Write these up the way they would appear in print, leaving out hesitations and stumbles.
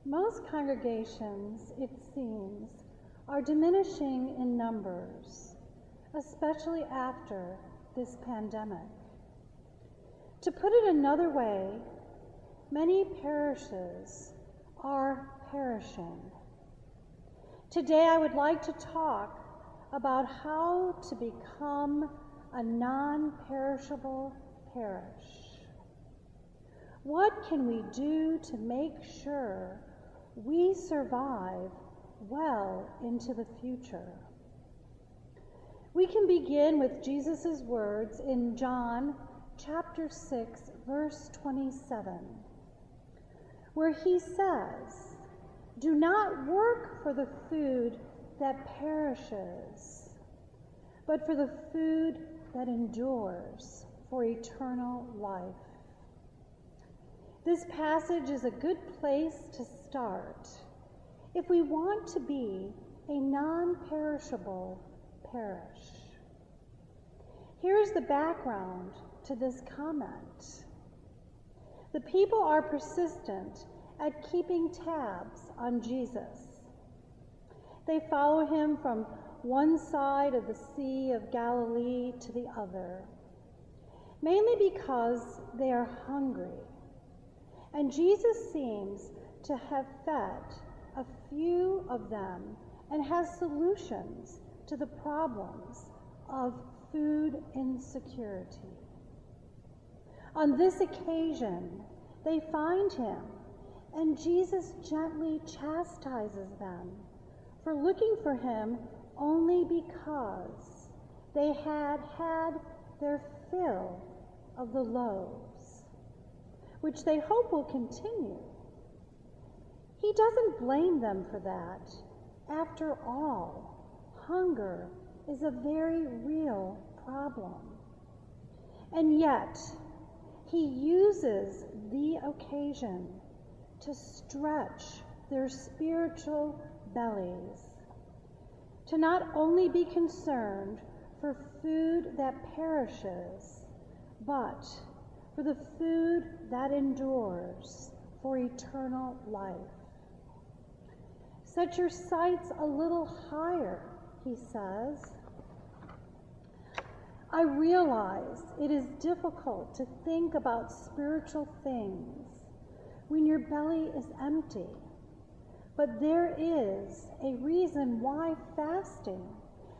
Most congregations, it seems, are diminishing in numbers, especially after this pandemic. To put it another way, many parishes are perishing. Today I would like to talk about how to become a non-perishable parish. What can we do to make sure we survive well into the future? We can begin with Jesus' words in John chapter 6, verse 27, where he says, "Do not work for the food that perishes, but for the food that endures for eternal life." This passage is a good place to start if we want to be a non-perishable parish. Here's the background to this comment. The people are persistent at keeping tabs on Jesus. They follow him from one side of the Sea of Galilee to the other, mainly because they are hungry. And Jesus seems to have fed a few of them and has solutions to the problems of food insecurity. On this occasion, they find him, and Jesus gently chastises them for looking for him only because they had had their fill of the loaves, which they hope will continue. He doesn't blame them for that. After all, hunger is a very real problem. And yet, he uses the occasion to stretch their spiritual bellies, to not only be concerned for food that perishes, but for the food that endures for eternal life. Set your sights a little higher, he says. I realize it is difficult to think about spiritual things when your belly is empty, but there is a reason why fasting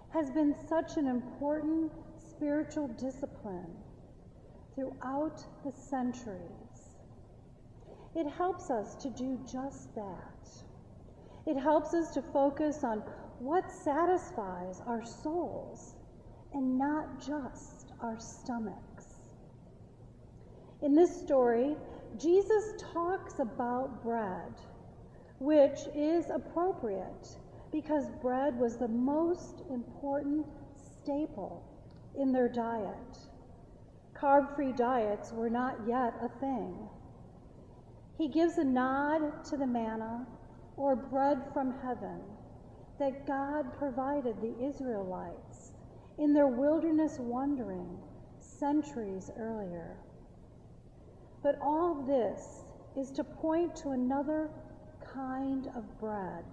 has been such an important spiritual discipline throughout the centuries. It helps us to do just that. It helps us to focus on what satisfies our souls and not just our stomachs. In this story, Jesus talks about bread, which is appropriate because bread was the most important staple in their diet. Carb-free diets were not yet a thing. He gives a nod to the manna, or bread from heaven, that God provided the Israelites in their wilderness wandering centuries earlier. But all this is to point to another kind of bread.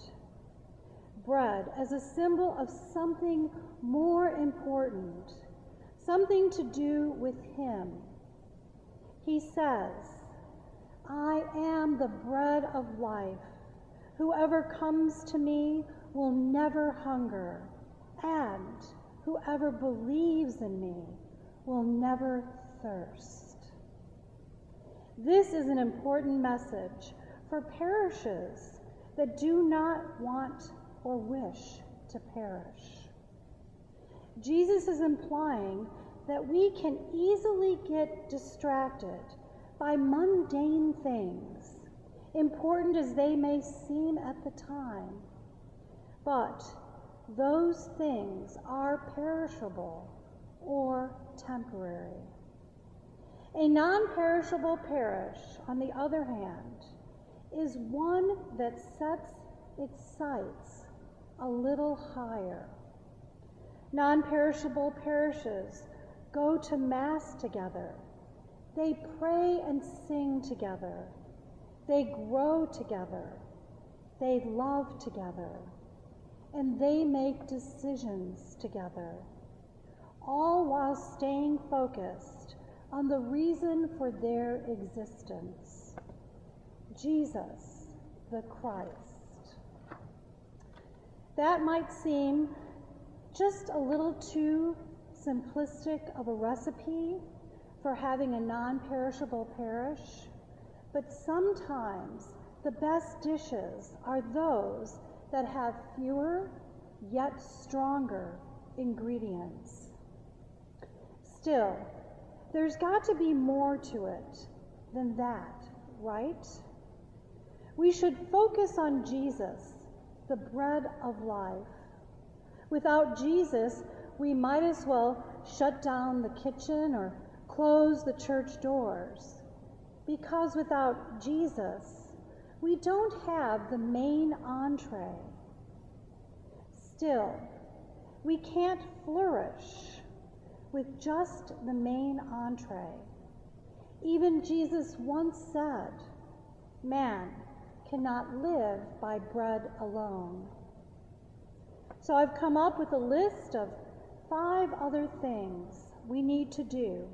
Bread as a symbol of something more important, something to do with him. He says, "I am the bread of life. Whoever comes to me will never hunger, and whoever believes in me will never thirst." This is an important message for parishes that do not want or wish to perish. Jesus is implying that we can easily get distracted by mundane things, important as they may seem at the time. But those things are perishable or temporary. A non-perishable parish, on the other hand, is one that sets its sights a little higher. Non-perishable parishes go to Mass together. They pray and sing together. They grow together. they love together, and they make decisions together, all while staying focused on the reason for their existence, Jesus the Christ. That might seem just a little too simplistic of a recipe for having a non-perishable parish, but sometimes the best dishes are those that have fewer yet stronger ingredients. Still, there's got to be more to it than that, right? We should focus on Jesus, the bread of life. Without Jesus, we might as well shut down the kitchen or close the church doors, because without Jesus, we don't have the main entree. Still, we can't flourish with just the main entree. Even Jesus once said, "Man cannot live by bread alone." So I've come up with a list of 5 other things we need to do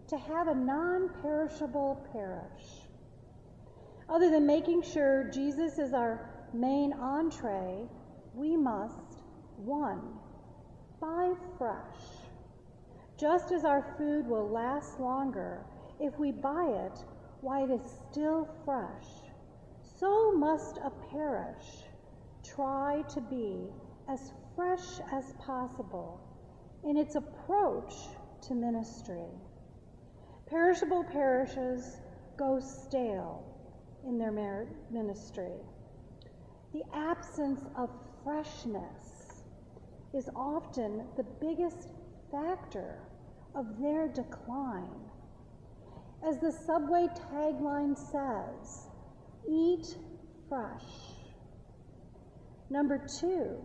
to have a non-perishable parish. Other than making sure Jesus is our main entree, we must, 1, buy fresh. Just as our food will last longer if we buy it while it is still fresh, so must a parish try to be as fresh as possible in its approach to ministry. Perishable parishes go stale in their ministry. The absence of freshness is often the biggest factor of their decline. As the Subway tagline says, eat fresh. Number 2,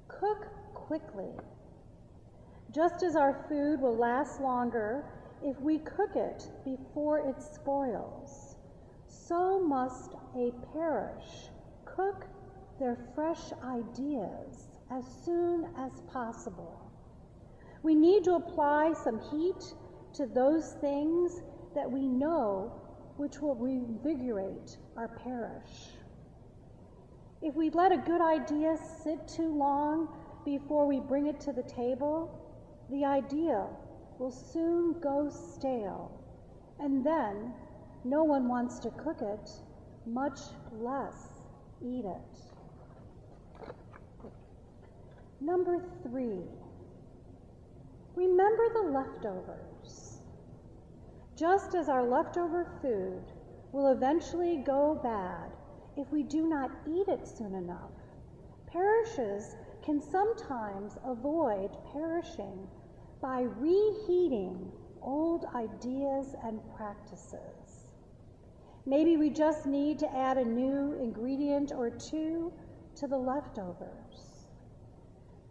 cook quickly. Just as our food will last longer if we cook it before it spoils, so must a parish cook their fresh ideas as soon as possible. We need to apply some heat to those things that we know which will reinvigorate our parish. If we let a good idea sit too long before we bring it to the table, the idea will soon go stale, and then no one wants to cook it, much less eat it. Number 3, remember the leftovers. Just as our leftover food will eventually go bad if we do not eat it soon enough, parishes can sometimes avoid perishing by reheating old ideas and practices. Maybe we just need to add a new ingredient or 2 to the leftovers.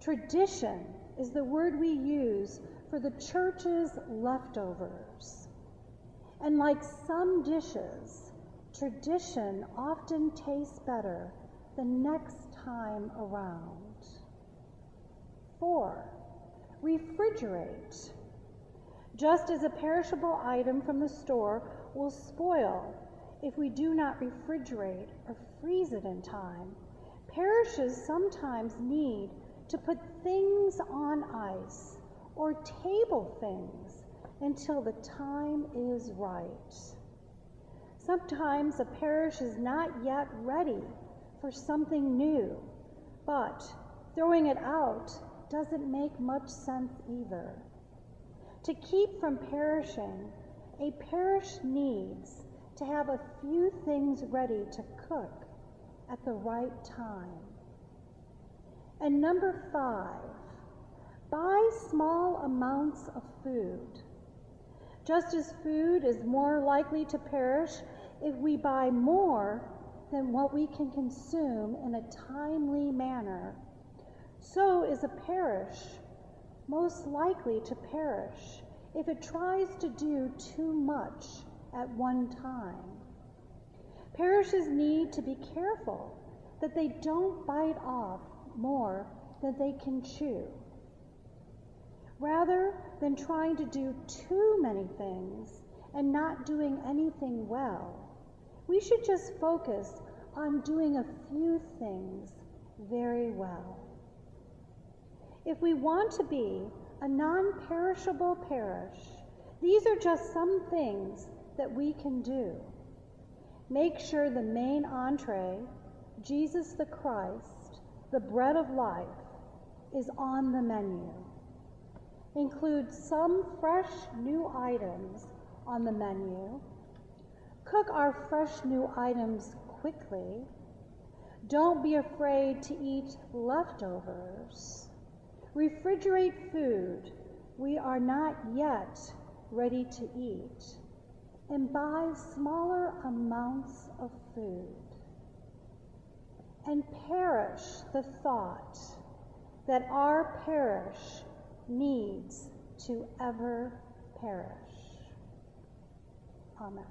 Tradition is the word we use for the church's leftovers. And like some dishes, tradition often tastes better the next time around. 4, refrigerate. Just as a perishable item from the store will spoil if we do not refrigerate or freeze it in time, parishes sometimes need to put things on ice or table things until the time is right. Sometimes a parish is not yet ready for something new, but throwing it out doesn't make much sense either. To keep from perishing, a parish needs to have a few things ready to cook at the right time. And number 5, buy small amounts of food. Just as food is more likely to perish if we buy more than what we can consume in a timely manner, so is a parish most likely to perish if it tries to do too much at one time. Parishes need to be careful that they don't bite off more than they can chew. Rather than trying to do too many things and not doing anything well, we should just focus on doing a few things very well. If we want to be a non-perishable parish, these are just some things that we can do. Make sure the main entree, Jesus the Christ, the bread of life, is on the menu. Include some fresh new items on the menu. Cook our fresh new items quickly. Don't be afraid to eat leftovers. Refrigerate food we are not yet ready to eat, and buy smaller amounts of food. And perish the thought that our parish needs to ever perish. Amen.